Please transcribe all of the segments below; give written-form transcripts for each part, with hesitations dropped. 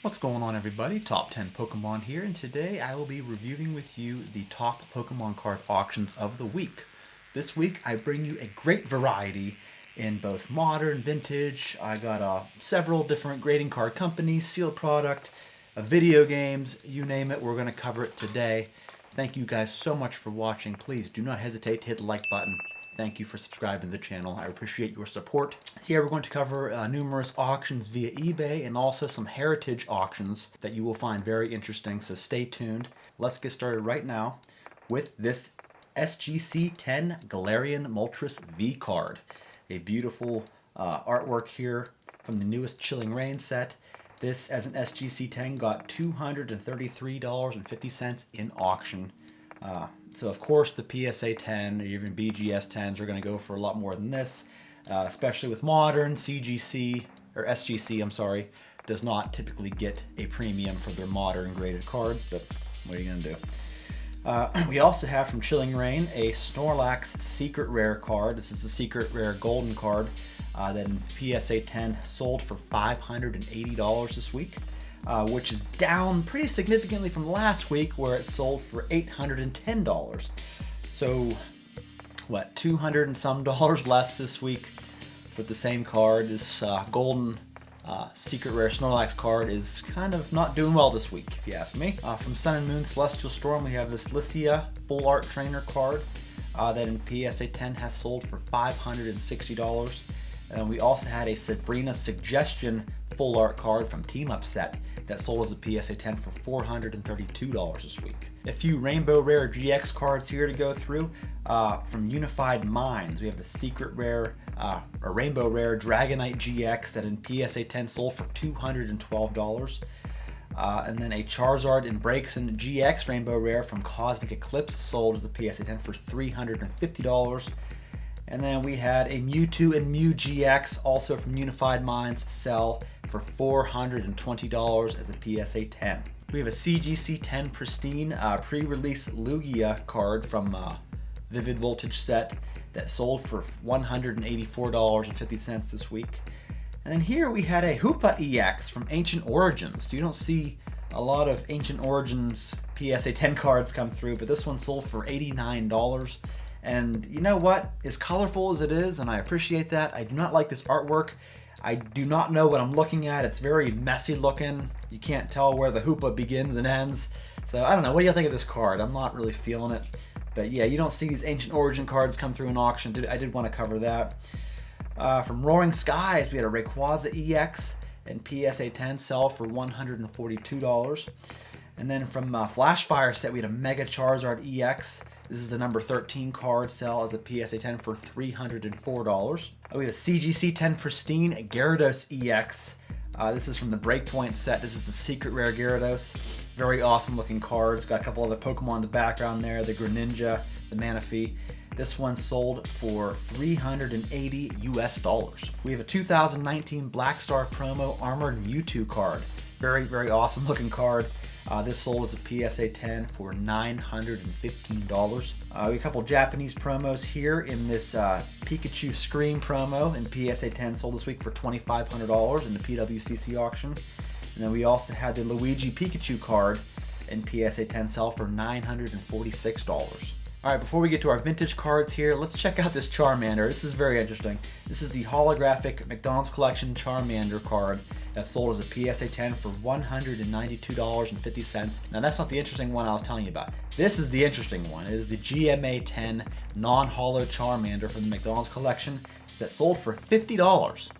What's going on, everybody? Top 10 Pokemon here, and today I will be reviewing with you the top Pokemon card auctions of the week. This week I bring you a great variety in both modern, vintage. I got several different grading card companies, sealed product, video games, you name it, we're going to cover it today. Thank you guys so much for watching. Please do not hesitate to hit the like button. Thank you for subscribing to the channel. I appreciate your support. So here we're going to cover numerous auctions via eBay and also some heritage auctions that you will find very interesting, so stay tuned. Let's get started right now with this SGC 10 Galarian Moltres V card. A beautiful artwork here from the newest Chilling Reign set. This, as an SGC 10, got $233.50 in auction. So of course the PSA 10 or even BGS 10s are going to go for a lot more than this, especially with modern. CGC, or SGC, I'm sorry, does not typically get a premium for their modern graded cards, but what are you going to do? We also have from Chilling Reign a Snorlax Secret Rare card. This is the Secret Rare Golden card that in PSA 10 sold for $580 this week. Which is down pretty significantly from last week where it sold for $810. So, what, $200 and some less this week for the same card. This golden Secret Rare Snorlax card is kind of not doing well this week, if you ask me. From Sun and Moon Celestial Storm, we have this Lycia Full Art Trainer card that in PSA 10 has sold for $560. And we also had a Sabrina Suggestion Full Art card from Team Up Set that sold as a PSA 10 for $432 this week. A few Rainbow Rare GX cards here to go through. From Unified Minds, we have a Secret Rare, a Rainbow Rare Dragonite GX that in PSA 10 sold for $212. And then a Charizard and Braixen GX Rainbow Rare from Cosmic Eclipse sold as a PSA 10 for $350. And then we had a Mewtwo and Mew GX, also from Unified Minds, sell for $420 as a PSA 10. We have a CGC 10 Pristine pre-release Lugia card from Vivid Voltage set that sold for $184.50 this week. And then here we had a Hoopa EX from Ancient Origins. You don't see a lot of Ancient Origins PSA 10 cards come through, but this one sold for $89. And you know what? As colorful as it is, and I appreciate that, I do not like this artwork. I do not know what I'm looking at. It's very messy looking. You can't tell where the Hoopa begins and ends. So I don't know. What do you think of this card? I'm not really feeling it. But yeah, you don't see these Ancient Origin cards come through in auction. I did want to cover that. From Roaring Skies, we had a Rayquaza EX and PSA 10 sell for $142. And then from Flashfire set, we had a Mega Charizard EX. This is the number 13 card, sell as a PSA 10 for $304. We have a CGC 10 Pristine Gyarados EX. This is from the Breakpoint set. This is the Secret Rare Gyarados. Very awesome looking cards. Got a couple other Pokemon in the background there. The Greninja, the Manaphy. This one sold for $380 US. We have a 2019 Black Star Promo Armored Mewtwo card. Very, very awesome looking card. This sold as a PSA 10 for $915. We have a couple Japanese promos here in this Pikachu Scream promo in PSA 10 sold this week for $2,500 in the PWCC auction. And then we also had the Luigi Pikachu card in PSA 10 sell for $946. Alright, before we get to our vintage cards here, let's check out this Charmander. This is very interesting. This is the holographic McDonald's Collection Charmander card that sold as a PSA 10 for $192.50. Now that's not the interesting one I was telling you about. This is the interesting one. It is the GMA 10 non-holo Charmander from the McDonald's Collection that sold for $50.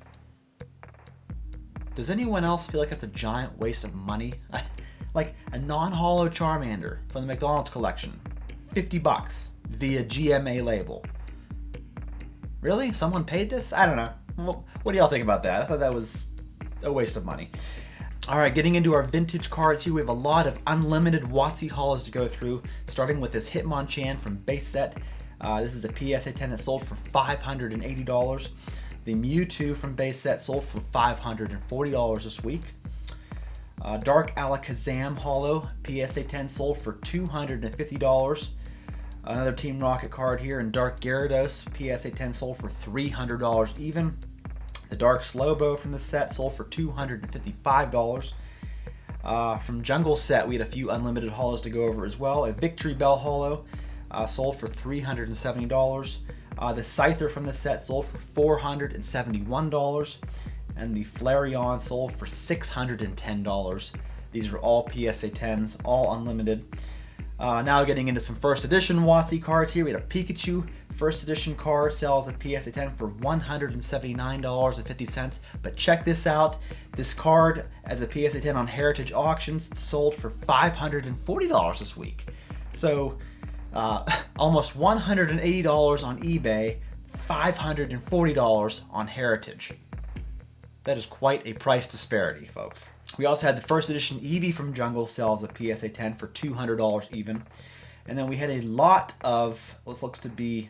Does anyone else feel like that's a giant waste of money? Like a non-holo Charmander from the McDonald's Collection. $50 via GMA label. Really? Someone paid this? I don't know. Well, what do y'all think about that? I thought that was a waste of money. Alright, getting into our vintage cards here, we have a lot of unlimited WOTC holos to go through, starting with this Hitmonchan from base set. This is a PSA 10 that sold for $580. The Mewtwo from base set sold for $540 this week. Dark Alakazam holo, PSA 10 sold for $250. Another Team Rocket card here in Dark Gyarados, PSA 10 sold for $300 even. The Dark Slowbo from the set sold for $255. From Jungle Set, we had a few unlimited holos to go over as well. A Victory Bell holo sold for $370. The Scyther from this set sold for $471. And the Flareon sold for $610. These are all PSA 10s, all unlimited. Now getting into some first edition WOTC cards here. We had a Pikachu first edition card, sells a PSA 10 for $179.50. But check this out. This card as a PSA 10 on Heritage Auctions sold for $540 this week. So almost $180 on eBay, $540 on Heritage. That is quite a price disparity, folks. We also had the first edition Eevee from Jungle, sells a PSA 10 for $200 even. And then we had a lot of what looks to be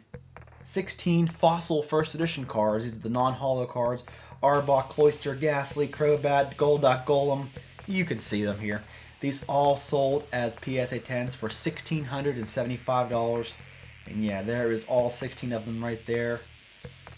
16 fossil first edition cards. These are the non-holo cards. Arbok, Cloyster, Ghastly, Crobat, Golduck, Golem. You can see them here. These all sold as PSA 10s for $1,675. And yeah, there is all 16 of them right there.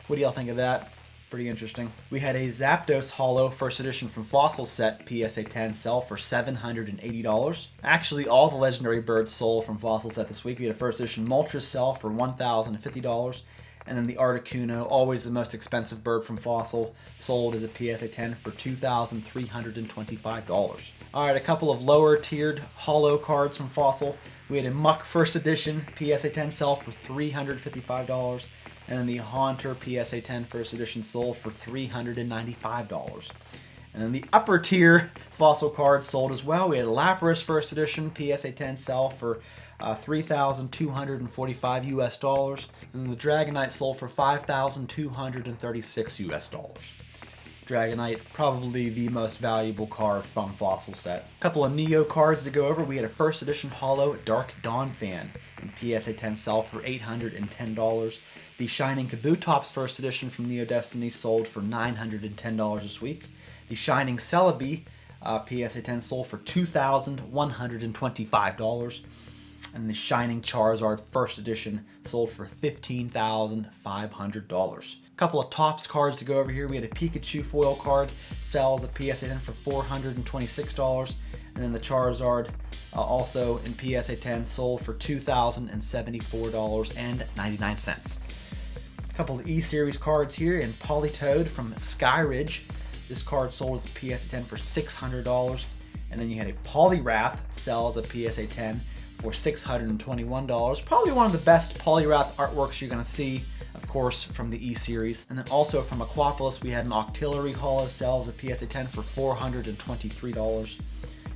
What do y'all think of that? Pretty interesting. We had a Zapdos holo first edition from Fossil Set PSA 10 sell for $780. Actually, all the legendary birds sold from Fossil Set this week. We had a first edition Moltres sell for $1,050. And then the Articuno, always the most expensive bird from Fossil, sold as a PSA 10 for $2,325. Alright, a couple of lower tiered holo cards from Fossil. We had a Muck first edition PSA 10 sell for $355. And then the Haunter PSA 10 first edition sold for $395. And then the upper tier Fossil cards sold as well. We had a Lapras first edition PSA 10 sell for $3,245 US. And then the Dragonite sold for $5,236 US. Dragonite, probably the most valuable card from Fossil Set. A couple of Neo cards to go over. We had a first edition holo Dark Dawn Fan in PSA 10 sell for $810. The Shining Kabutops first edition from Neo Destiny sold for $910 this week. The Shining Celebi PSA 10 sold for $2,125. And the Shining Charizard first edition sold for $15,500. A couple of Topps cards to go over here. We had a Pikachu foil card, sells a PSA 10 for $426. And then the Charizard also in PSA 10 sold for $2,074.99. A couple of E-Series cards here in Politoed from Skyridge. This card sold as a PSA 10 for $600. And then you had a Poliwrath, sells a PSA 10 for $621. Probably one of the best Poliwrath artworks you're going to see, of course, from the E-Series. And then also from Aquapolis, we had an Octillery holo, sells a PSA 10 for $423.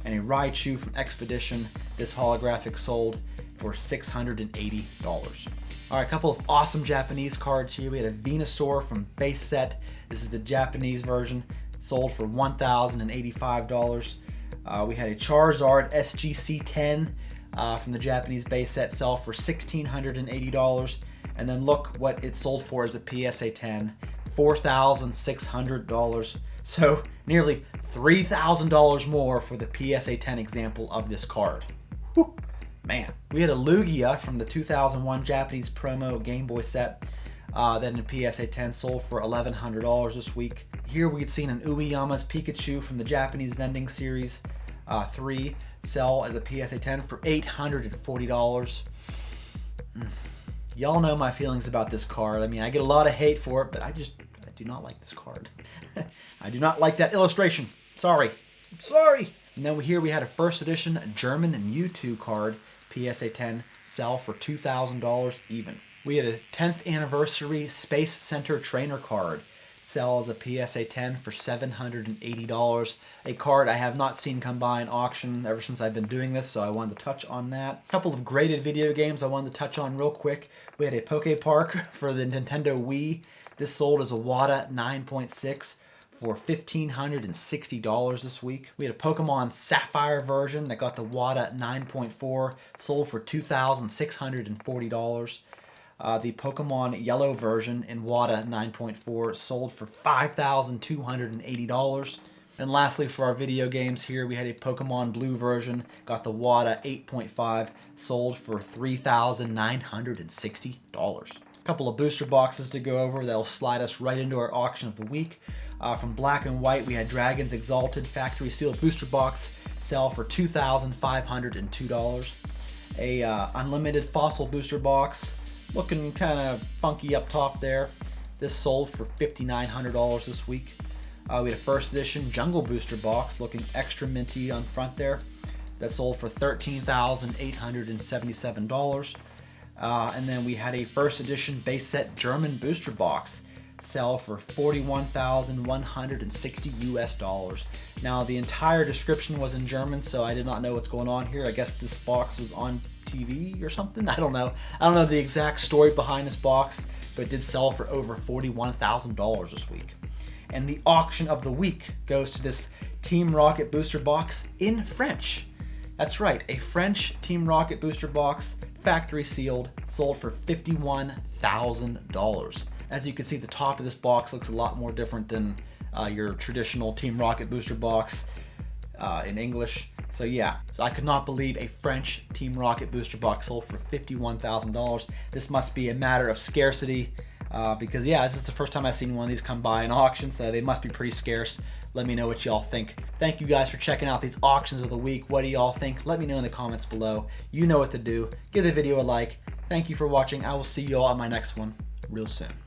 And a Raichu from Expedition, this holographic sold for $680. Alright, a couple of awesome Japanese cards here. We had a Venusaur from Base Set. This is the Japanese version, sold for $1,085. We had a Charizard SGC 10 from the Japanese base set, sell for $1,680. And then look what it sold for as a PSA 10, $4,600. So nearly $3,000 more for the PSA 10 example of this card. Whew, man. We had a Lugia from the 2001 Japanese promo Game Boy set that in PSA 10 sold for $1,100 this week. Here we had seen an Ueyama's Pikachu from the Japanese vending series 3 sell as a PSA 10 for $840. Y'all know my feelings about this card. I mean, I get a lot of hate for it, but I do not like this card. I do not like that illustration. Sorry. I'm sorry. And then here we had a first edition German Mewtwo card, PSA 10, sell for $2,000 even. We had a 10th anniversary Space Center trainer card, sell as a PSA 10 for $780. A card I have not seen come by in auction ever since I've been doing this, so I wanted to touch on that. A couple of graded video games I wanted to touch on real quick. We had a Poke Park for the Nintendo Wii. This sold as a WATA 9.6 for $1,560 this week. We had a Pokemon Sapphire version that got the WATA 9.4, sold for $2,640. The Pokemon Yellow version in WATA 9.4 sold for $5,280. And lastly, for our video games here, we had a Pokemon Blue version, got the WATA 8.5, sold for $3,960. A couple of booster boxes to go over that'll slide us right into our auction of the week. From Black and White, we had Dragon's Exalted Factory Sealed Booster Box, sell for $2,502. A unlimited fossil booster box, looking kind of funky up top there. This sold for $5,900 this week. We had a first edition jungle booster box, looking extra minty on front there. That sold for $13,877. And then we had a first edition base set German booster box sell for $41,160 US. Now the entire description was in German, so I did not know what's going on here. I guess this box was on TV or something. I don't know the exact story behind this box, but it did sell for over $41,000 this week. And the auction of the week goes to this Team Rocket booster box in French. That's right, a French Team Rocket booster box, factory sealed, sold for $51,000. As you can see, the top of this box looks a lot more different than your traditional Team Rocket booster box in English. So yeah, so I could not believe a French Team Rocket booster box sold for $51,000. This must be a matter of scarcity because yeah, this is the first time I've seen one of these come by in auction, so they must be pretty scarce. Let me know what y'all think. Thank you guys for checking out these auctions of the week. What do y'all think? Let me know in the comments below. You know what to do. Give the video a like. Thank you for watching. I will see y'all on my next one real soon.